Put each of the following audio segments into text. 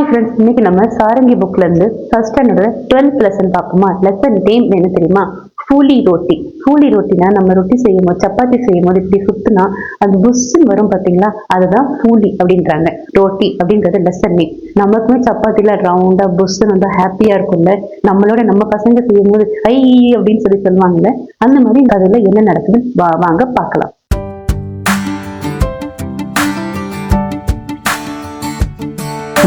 Hi friends, இன்னைக்கு நம்ம சாரங்கி புக்ல இருந்து ஃபர்ஸ்ட் ஸ்டாண்டர்டோட 12th லெசன் பார்ப்போமா. லெசன் நேம் என்ன தெரியுமா? ஃபூலி ரொட்டி. ஃபூலி ரொட்டினா நம்ம ரொட்டி செய்யும் போது, சப்பாத்தி செய்யும் போது இப்படி சுத்துனா அது புஷ்ஷுன்னு வரும் பார்த்தீங்களா, அதுதான் ஃபூலி அப்படின்றாங்க. ரொட்டி அப்படின்றது லெசன் நேம். நமக்குமே சப்பாத்தில ரவுண்டா புஷ்ஷுன்னு வந்து ஹாப்பியா இருக்கும்ல. நம்ம பசங்க செய்யும் போது ஐ அப்படின்னு சொல்லுவாங்கல்ல, அந்த மாதிரி அதுல என்ன நடக்குது வாங்க பார்க்கலாம்.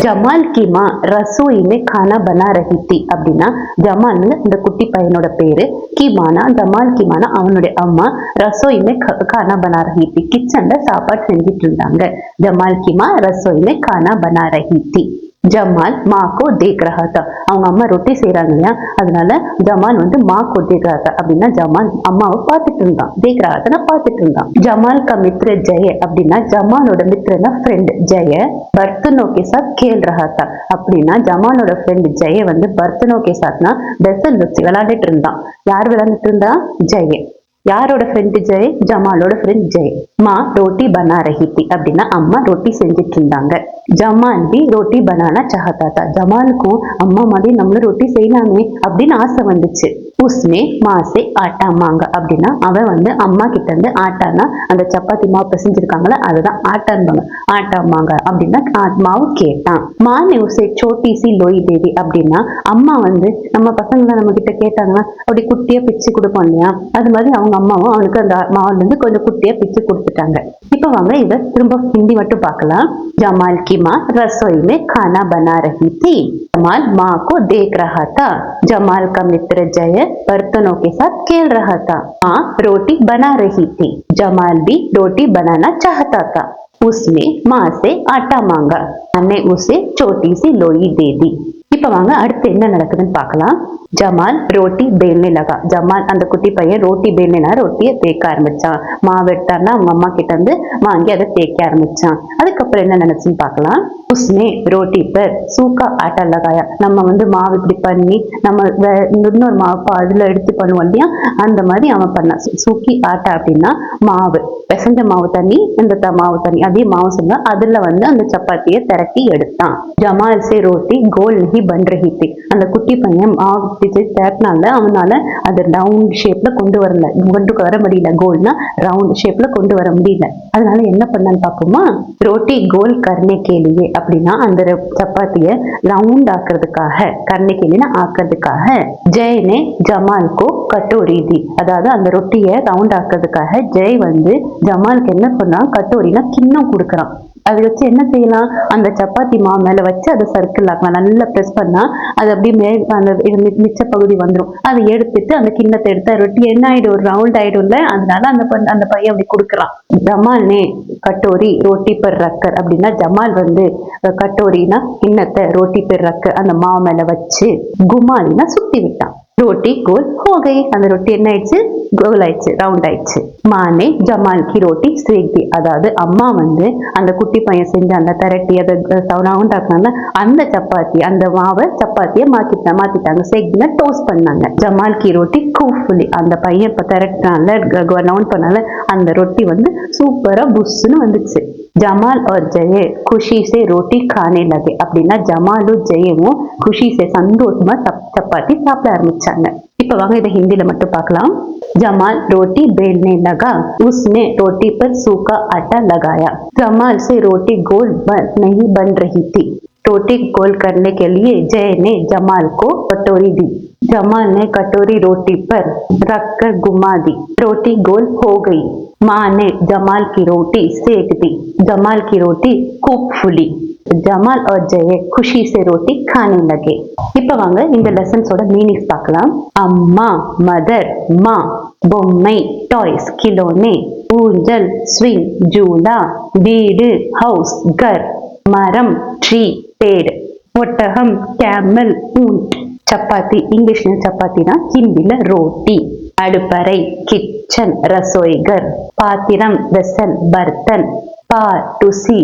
ஜமால் की माँ रसोई में खाना बना रही थी அப்படின்னா ஜமால் இந்த குட்டி பையனோட பேரு. கீமானா ஜமால் கீமானா அவனுடைய அம்மா. ரசோய் में खाना बना रही थी கிச்சன்ல சாப்பாடு செஞ்சுட்டு இருந்தாங்க. ஜமால் की माँ रसोई में खाना बना रही थी. ஜமால் மாக்கோ தேக் ரஹா தா. அவங்க அம்மா ரொட்டி செய்யறாங்க இல்லையா, அதனால ஜமால் வந்து மாக்கோ தேக் ரஹா தா அப்படின்னா ஜமால் அம்மாவை பார்த்துட்டு இருந்தான். தேக் ரஹா தா பார்த்துட்டு இருந்தான். ஜமால் கா மித்ர ஜெய அப்படின்னா ஜமாலோட மித்ரனா ஃப்ரெண்ட் ஜெய. பர்த்தனோ கே சாத் கேல் ரஹா தா அப்படின்னா ஜமாலோட ஃப்ரெண்ட் ஜெய வந்து பர்த்தனோ கே சாத்னா பெசல் வச்சு விளையாண்டுட்டு இருந்தான். யார் விளையாண்டுட்டு இருந்தா? ஜெய. யாரோட ஃப்ரெண்ட் ஜெய்? ஜமாலோட ஃப்ரெண்ட் ஜெய். மா ரோட்டி பனா ரஹி தி அப்படின்னா அம்மா ரொட்டி செஞ்சுட்டு இருந்தாங்க. ஜமால் பி ரோட்டி பனானா சாஹதா தா. ஜமாலுக்கும் அம்மா மாதிரி நம்மளும் ரொட்டி செய்யலாமே அப்படின்னு ஆசை வந்துச்சு. உஸ்மே மாசே ஆட்டா மாங்க அப்படின்னா அவன் வந்து அம்மா கிட்ட இருந்து ஆட்டானா அந்த சப்பாத்தி மாவு பிசைஞ்சிருக்காங்களா அதுதான் ஆட்டான்பாங்க. ஆட்டா மாங்க அப்படின்னா மாவு கேட்டான். மானே உசே சோட்டி சி லோய் தேவி அப்படின்னா அம்மா வந்து நம்ம பசங்க நம்ம கிட்ட கேட்டாங்கன்னா அப்படி குட்டியா பிச்சு கொடுப்போம் இல்லையா, அது மாதிரி அவங்க அம்மாவும் அவனுக்கு அந்த மாவுல இருந்து கொஞ்சம் குட்டியா பிச்சு கொடுத்துட்டாங்க. இப்ப வாங்க இதை திரும்ப ஹிந்தி மட்டும் பார்க்கலாம். ஜமால் की माँ रसोई में खाना बना रही थी. जमाल माँ को देख रहा था. जमाल का मित्र जय बर्तनों के साथ खेल रहा था. माँ रोटी बना रही थी. जमाल भी रोटी बनाना चाहता था. उसने माँ से आटा मांगा. मैंने उसे छोटी सी लोई दे दी. இப்ப வாங்க அடுத்து என்ன நடக்குதுன்னு பார்க்கலாம். ஜமால் ரோட்டி பேல்னே லகா. ஜமால் அந்த குட்டி பையன் ரோட்டி பேல்னா ரொட்டியை தேக்க ஆரம்பிச்சான். மாவு எடுத்தான்னா அவங்க அம்மா கிட்ட இருந்து வாங்கி அதை தேக்க ஆரம்பிச்சான். அதுக்கப்புறம் என்ன நினைச்சுன்னு பார்க்கலாம். உஸ்னே ரோட்டி பர் சூக்கா ஆட்டா லகாயா. நம்ம வந்து மாவு இப்படி பண்ணி நம்ம இன்னொரு மாவு அதுல எடுத்து பண்ணுவோம் இல்லையா, அந்த மாதிரி அவன் பண்ணான். சூக்கி ஆட்டா அப்படின்னா மாவு பிசைஞ்ச மாவு தண்ணி, இந்த மாவு தண்ணி அதே மாவு சொன்னா அதுல வந்து அந்த சப்பாத்தியை திரட்டி எடுத்தான். ஜமால் சே ரோட்டி கோல் நஹி பன் ரஹி தி. அந்த குட்டி பையன் மாவு திரட்டினால அவனால அது ரவுண்ட் ஷேப்ல கொண்டு வர முடியல. கோல்னா ரவுண்ட் ஷேப்ல கொண்டு வர முடியல. அதனால என்ன பண்ணான்னு பாப்போமா. ரோட்டி கோல் கர்னே கேலியே அப்படின்னா அந்த சப்பாத்திய ரவுண்ட் ஆக்குறதுக்காக, கர்னே கேலினா ஆக்குறதுக்காக ஜெயனே ஜமால்கோ கட்டோரி தி. அதாவது அந்த ரொட்டியை ரவுண்ட் ஆக்குறதுக்காக ஜெய் வந்து ஜமாலுக்கு என்ன பண்ணான், கட்டோரினா கிண்ணம் கொடுக்கறான். அதை வச்சு என்ன செய்யலாம், அந்த சப்பாத்தி மாவு மேல வச்சு அதை சர்க்கிள் ஆக்கலாம். நல்லா பிரஸ் பண்ணா அது அப்படியே அந்த மிச்ச பகுதி வந்துடும். அதை எடுத்துட்டு அந்த கிண்ணத்தை எடுத்து ரொட்டி என்ன ஆயிடும், ஒரு ரவுண்ட் ஆயிடும்ல. அதனால அந்த பையன் அப்படி கொடுக்குறான். ஜமால் நே கட்டோரி ரோட்டி பெர் ரக்கர் அப்படின்னா ஜமால் வந்து கட்டோரினா கிண்ணத்தை ரோட்டி பெர் ரக்கர் அந்த மாவு மேல வச்சு குமாலினா சுத்தி விட்டான். ரோட்டி கோல் ஹோ கை. அந்த ரொட்டி என்ன ஆயிடுச்சு, கோல் ஆயிடுச்சு, ரவுண்ட் ஆயிடுச்சு. மானே ஜமால் கி ரோட்டி சேக் தி. அதாவது அம்மா வந்து அந்த குட்டி பையன் செஞ்ச அந்த திரட்டி அதை ரவுண்ட் ஆக்குனால அந்த சப்பாத்தி அந்த மாவை சப்பாத்தியை மாத்திட்டாங்க. சேக்னா டோஸ்ட் பண்ணாங்க. ஜமால் கி ரோட்டி கூஃபுல்லி. அந்த பையன் இப்ப திரட்டினால ரவுண்ட் பண்ணால அந்த ரொட்டி வந்து சூப்பரா புஷ்ஷுன்னு வந்துச்சு. ஜமால் और ஜெய खुशी से रोटी खाने लगे அப்படின்னா ஜமாலும் ஜெயவும் खुशी से சந்தோஷமா சப்பாத்தி சாப்பிட ஆரம்பிச்சாங்க. இப்ப வாங்க இதை ஹிந்தில மட்டும் பார்க்கலாம். जमाल रोटी बेलने लगा. उसने रोटी पर सूखा आटा लगाया. जमाल से रोटी गोल नहीं बन रही थी. रोटी गोल करने के लिए जय ने जमाल को कटोरी दी. जमाल ने कटोरी रोटी पर रखकर घुमा दी. रोटी गोल हो गई. माँ ने जमाल की रोटी सेक दी. जमाल की रोटी खूब फूली. ஜமால் और ஜெய खुशी से रोटी खाने लगे. இப்ப வாங்க இந்த லெசன்ஸோட மீனிங்ஸ் பார்க்கலாம். அம்மா மதர் மா, பொம்மை டாய்ஸ் கிலோனே, ஊஞ்சல் ஸ்விங் ஜூலா, வீடு ஹவுஸ் கர், மரம் ட்ரீ பேடு, ஒட்டகம் கேமல் ஊண்ட், சப்பாத்தி இங்கிலீஷ்ல சப்பாத்தினா ஹிந்தில ரோட்டி, அடுப்பறை கிச்சன் ரசோய்கர், பாத்திரம் வெசல் பர்த்தன், பார் டு சி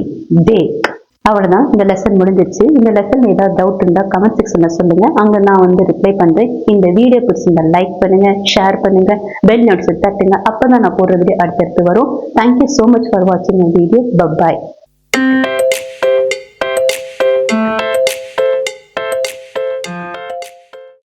பேக். அவ்வளவுதான், இந்த லெசன் முடிஞ்சிச்சு. இந்த லெசன் ஏதாவது டவுட் இருந்தா கமெண்ட் செக்ஷன்ல சொல்லுங்க, அங்க நான் வந்து ரிப்ளை பண்றேன். இந்த வீடியோ பிடிச்சிருந்தா லைக் பண்ணுங்க, ஷேர் பண்ணுங்க, பெல் நோட்டிஃபிகேஷன் தட்டுங்க. அப்பதான் நான் போடுற வீடியோ அடுத்தடுத்து வரும். Thank you so much for watching my video. Bye bye.